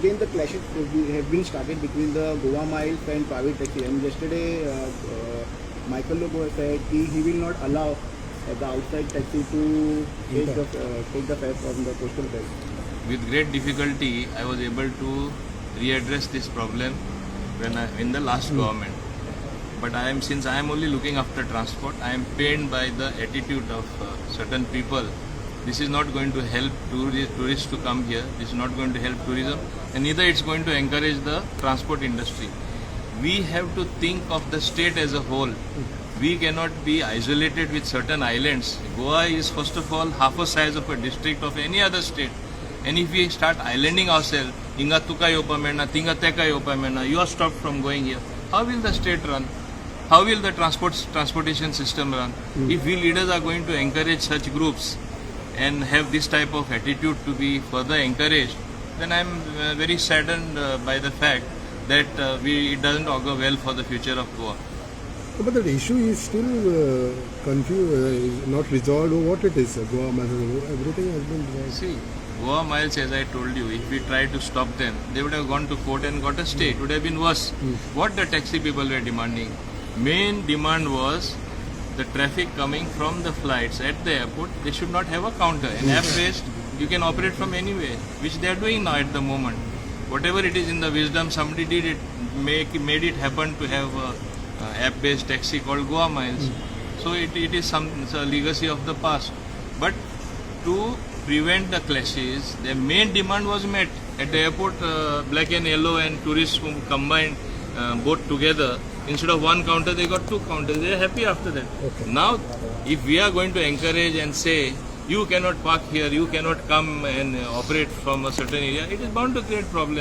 again the clashes have been started between the Goa Miles and private taxi. And yesterday, Michael Lobo said he will not allow the outside taxi to take the fare from the coastal belt. With great difficulty, I was able to readdress this problem in the last government. But since I am only looking after transport, I am pained by the attitude of certain people. This is not going to help tourists to come here. This is not going to help tourism, and neither it's going to encourage the transport industry. We have to think of the state as a whole. We cannot be isolated with certain islands. Goa is first of all half the size of a district of any other state. And if we start islanding ourselves, inga tuka yopamena, tinga teka yopamena, you are stopped from going here. How will the state run? How will the transportation system run? If we leaders are going to encourage such groups and have this type of attitude to be further encouraged, then I am very saddened by the fact that it doesn't augur well for the future of Goa. But the issue is still confused, not resolved. What it is, Goa Miles, everything has been resolved. See, Goa Miles, as I told you, if we tried to stop them, they would have gone to court and got a stay. It would have been worse. What the taxi people were demanding? Main demand was the traffic coming from the flights at the airport. They should not have a counter. An app-based, you can operate from anywhere, which they are doing now at the moment. Whatever it is in the wisdom, somebody did it, made it happen to have a app-based taxi called Goa Miles. So it is it's a legacy of the past. But to prevent the clashes, their main demand was met. At the airport, black and yellow and tourists who combined both together, instead of one counter, they got two counters. They are happy after that. Okay. Now, if we are going to encourage and say, you cannot park here, you cannot come and operate from a certain area, it is bound to create problems.